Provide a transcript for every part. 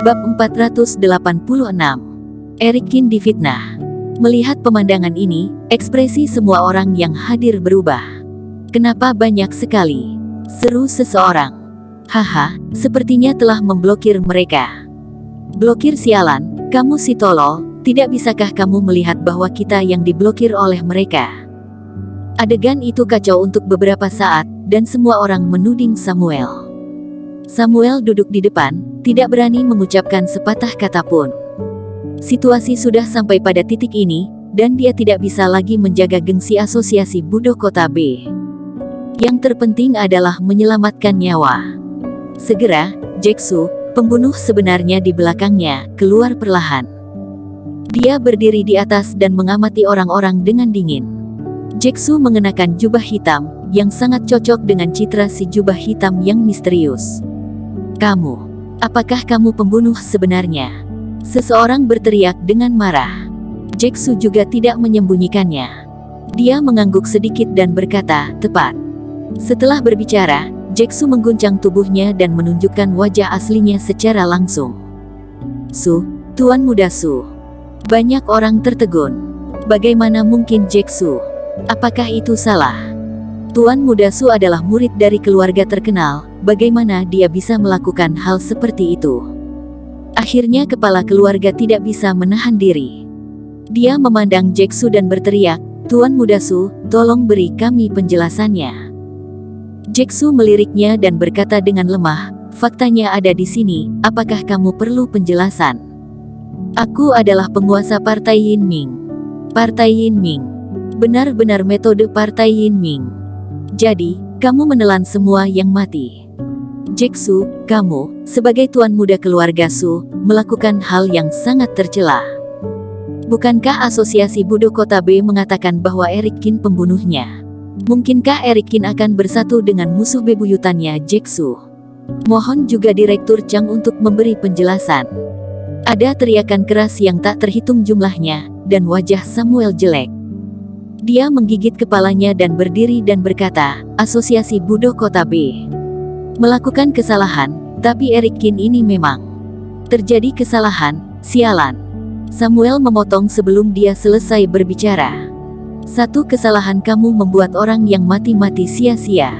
Bab 486. Erikin difitnah. Melihat pemandangan ini, ekspresi semua orang yang hadir berubah. "Kenapa banyak sekali?" seru seseorang. "Haha, sepertinya telah memblokir mereka." "Blokir sialan, kamu si tolol, tidak bisakah kamu melihat bahwa kita yang diblokir oleh mereka?" Adegan itu kacau untuk beberapa saat, dan semua orang menuding Samuel. Samuel duduk di depan, tidak berani mengucapkan sepatah kata pun. Situasi sudah sampai pada titik ini, dan dia tidak bisa lagi menjaga gengsi asosiasi Budo Kota B. Yang terpenting adalah menyelamatkan nyawa. Segera, Jae-soo, pembunuh sebenarnya di belakangnya, keluar perlahan. Dia berdiri di atas dan mengamati orang-orang dengan dingin. Jae-soo mengenakan jubah hitam, yang sangat cocok dengan citra si jubah hitam yang misterius. "Kamu, apakah kamu pembunuh sebenarnya?" Seseorang berteriak dengan marah. Jae-soo juga tidak menyembunyikannya. Dia mengangguk sedikit dan berkata, "Tepat." Setelah berbicara, Jae-soo mengguncang tubuhnya dan menunjukkan wajah aslinya secara langsung. "Su, Tuan Muda Su." Banyak orang tertegun. Bagaimana mungkin Jae-soo? Apakah itu salah? Tuan Muda Su adalah murid dari keluarga terkenal, bagaimana dia bisa melakukan hal seperti itu? Akhirnya kepala keluarga tidak bisa menahan diri. Dia memandang Jae-soo dan berteriak, "Tuan Muda Su, tolong beri kami penjelasannya." Jae-soo meliriknya dan berkata dengan lemah, "Faktanya ada di sini, apakah kamu perlu penjelasan? Aku adalah penguasa Partai Yin Ming." Partai Yin Ming. Benar-benar metode Partai Yin Ming. Jadi, kamu menelan semua yang mati. Jae-soo, kamu, sebagai tuan muda keluarga Su, melakukan hal yang sangat tercela. Bukankah asosiasi Budo Kota B mengatakan bahwa Erikin pembunuhnya? Mungkinkah Erikin akan bersatu dengan musuh bebuyutannya Jae-soo? Mohon juga Direktur Chang untuk memberi penjelasan. Ada teriakan keras yang tak terhitung jumlahnya, dan wajah Samuel jelek. Dia menggigit kepalanya dan berdiri dan berkata, "Asosiasi Budo Kota B melakukan kesalahan, tapi Erikin ini memang terjadi kesalahan, sialan." Samuel memotong sebelum dia selesai berbicara. "Satu kesalahan kamu membuat orang yang mati-mati sia-sia.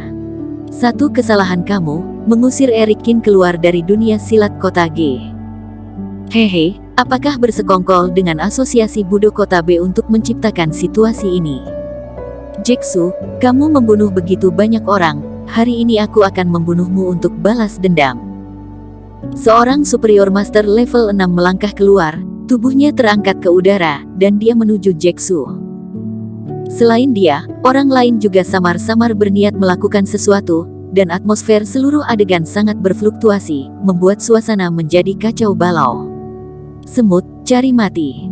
Satu kesalahan kamu, mengusir Erikin keluar dari dunia silat Kota G. Hehe, apakah bersekongkol dengan asosiasi Budo Kota B untuk menciptakan situasi ini? Jae-soo, kamu membunuh begitu banyak orang, hari ini aku akan membunuhmu untuk balas dendam." Seorang superior master level 6 melangkah keluar, tubuhnya terangkat ke udara, dan dia menuju Jae-soo. Selain dia, orang lain juga samar-samar berniat melakukan sesuatu, dan atmosfer seluruh adegan sangat berfluktuasi, membuat suasana menjadi kacau balau. "Semut, cari mati."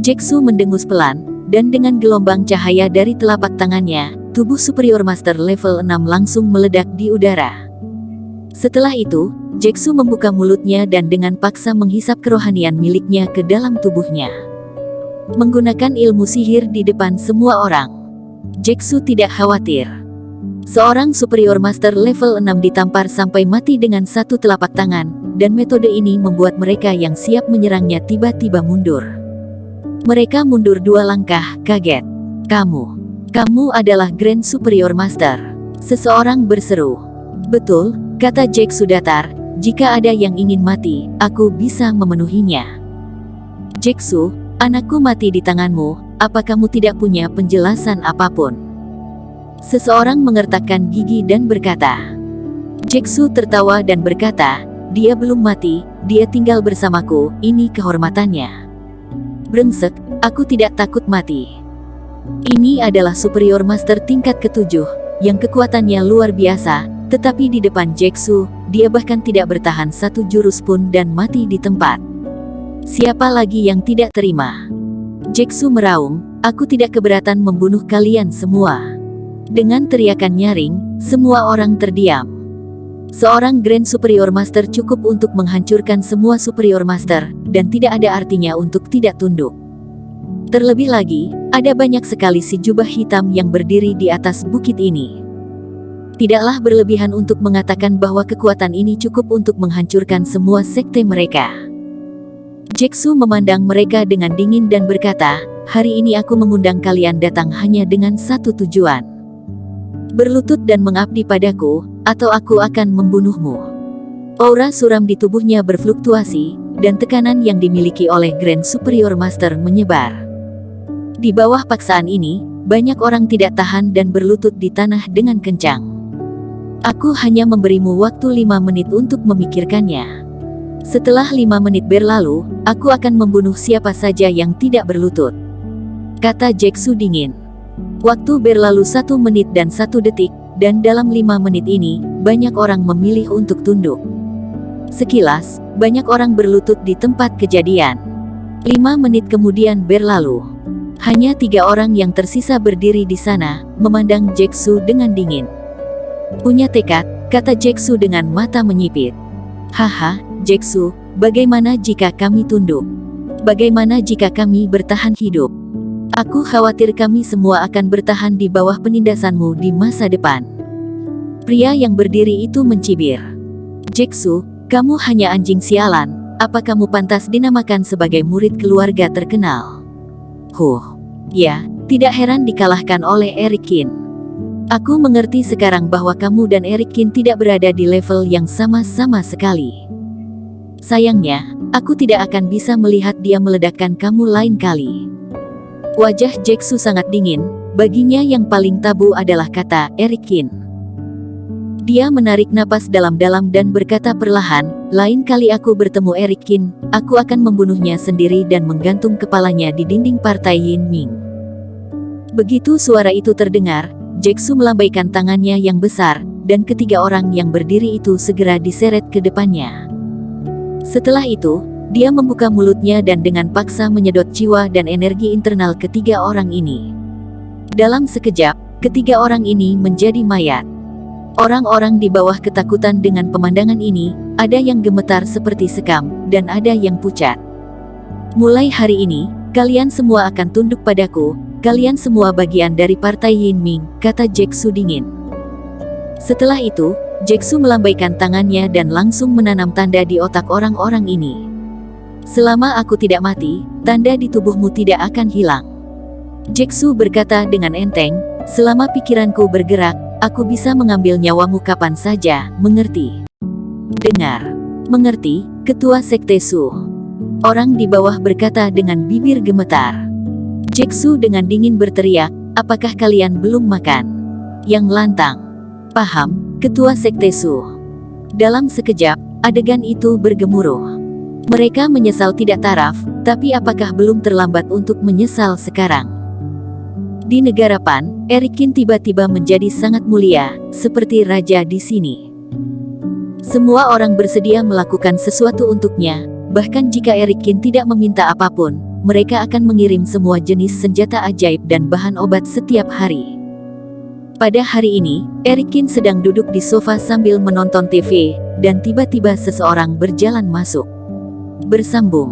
Jae-soo mendengus pelan, dan dengan gelombang cahaya dari telapak tangannya, tubuh superior master level 6 langsung meledak di udara. Setelah itu, Jae-soo membuka mulutnya dan dengan paksa menghisap kerohanian miliknya ke dalam tubuhnya. Menggunakan ilmu sihir di depan semua orang, Jae-soo tidak khawatir. Seorang superior master level 6 ditampar sampai mati dengan satu telapak tangan, dan metode ini membuat mereka yang siap menyerangnya tiba-tiba mundur. Mereka mundur 2 langkah, kaget. Kamu adalah Grand Superior Master." Seseorang berseru. "Betul," kata Jae-soo datar, "jika ada yang ingin mati, aku bisa memenuhinya." "Jae-soo, anakku mati di tanganmu, apa kamu tidak punya penjelasan apapun?" Seseorang mengertakkan gigi dan berkata. Jae-soo tertawa dan berkata, "Dia belum mati, dia tinggal bersamaku, ini kehormatannya." "Brengsek, aku tidak takut mati. Ini adalah superior master tingkat ke-7, yang kekuatannya luar biasa, tetapi di depan Jae-soo, dia bahkan tidak bertahan satu jurus pun dan mati di tempat. Siapa lagi yang tidak terima?" Jae-soo meraung, "Aku tidak keberatan membunuh kalian semua." Dengan teriakan nyaring, semua orang terdiam. Seorang Grand Superior Master cukup untuk menghancurkan semua Superior Master, dan tidak ada artinya untuk tidak tunduk. Terlebih lagi, ada banyak sekali si jubah hitam yang berdiri di atas bukit ini. Tidaklah berlebihan untuk mengatakan bahwa kekuatan ini cukup untuk menghancurkan semua sekte mereka. Jae-Soo memandang mereka dengan dingin dan berkata, "Hari ini aku mengundang kalian datang hanya dengan satu tujuan. Berlutut dan mengabdi padaku, atau aku akan membunuhmu." Aura suram di tubuhnya berfluktuasi, dan tekanan yang dimiliki oleh Grand Superior Master menyebar. Di bawah paksaan ini, banyak orang tidak tahan dan berlutut di tanah dengan kencang. "Aku hanya memberimu waktu 5 menit untuk memikirkannya. Setelah 5 menit berlalu, aku akan membunuh siapa saja yang tidak berlutut," kata Jae-Soo dingin. Waktu berlalu 1 menit dan 1 detik, dan dalam 5 menit ini, banyak orang memilih untuk tunduk. Sekilas, banyak orang berlutut di tempat kejadian. 5 menit kemudian berlalu. Hanya 3 orang yang tersisa berdiri di sana, memandang Jae-Soo dengan dingin. "Punya tekad," kata Jae-Soo dengan mata menyipit. "Haha, Jae-Soo, bagaimana jika kami tunduk? Bagaimana jika kami bertahan hidup? Aku khawatir kami semua akan bertahan di bawah penindasanmu di masa depan." Pria yang berdiri itu mencibir. "Jae-Soo, kamu hanya anjing sialan, apa kamu pantas dinamakan sebagai murid keluarga terkenal?" Ya, tidak heran dikalahkan oleh Eric Kin. "Aku mengerti sekarang bahwa kamu dan Eric Kin tidak berada di level yang sama sekali. Sayangnya, aku tidak akan bisa melihat dia meledakkan kamu lain kali." Wajah Jae-Soo sangat dingin, baginya yang paling tabu adalah kata Eric Kin. Dia menarik napas dalam-dalam dan berkata perlahan, "Lain kali aku bertemu Eric Kin, aku akan membunuhnya sendiri dan menggantung kepalanya di dinding partai Yin Ming." Begitu suara itu terdengar, Jae-Soo melambaikan tangannya yang besar, dan ketiga orang yang berdiri itu segera diseret ke depannya. Setelah itu, dia membuka mulutnya dan dengan paksa menyedot jiwa dan energi internal ketiga orang ini. Dalam sekejap, ketiga orang ini menjadi mayat. Orang-orang di bawah ketakutan dengan pemandangan ini, ada yang gemetar seperti sekam, dan ada yang pucat. "Mulai hari ini, kalian semua akan tunduk padaku, kalian semua bagian dari partai Yin Ming," kata Jae-Soo dingin. Setelah itu, Jae-Soo melambaikan tangannya dan langsung menanam tanda di otak orang-orang ini. "Selama aku tidak mati, tanda di tubuhmu tidak akan hilang." Jae-Soo berkata dengan enteng, "Selama pikiranku bergerak, aku bisa mengambil nyawamu kapan saja, mengerti?" "Dengar. Mengerti, Ketua Sekte Su." Orang di bawah berkata dengan bibir gemetar. Jae-Soo dengan dingin berteriak, "Apakah kalian belum makan?" Yang lantang. "Paham, Ketua Sekte Su." Dalam sekejap, adegan itu bergemuruh. Mereka menyesal tidak taraf, tapi apakah belum terlambat untuk menyesal sekarang? Di negara Pan, Eric Kin tiba-tiba menjadi sangat mulia, seperti raja di sini. Semua orang bersedia melakukan sesuatu untuknya, bahkan jika Eric Kin tidak meminta apapun, mereka akan mengirim semua jenis senjata ajaib dan bahan obat setiap hari. Pada hari ini, Eric Kin sedang duduk di sofa sambil menonton TV, dan tiba-tiba seseorang berjalan masuk. Bersambung.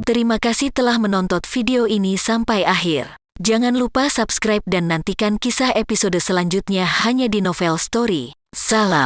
Terima kasih telah menonton video ini sampai akhir. Jangan lupa subscribe dan nantikan kisah episode selanjutnya hanya di Novel Story. Salam.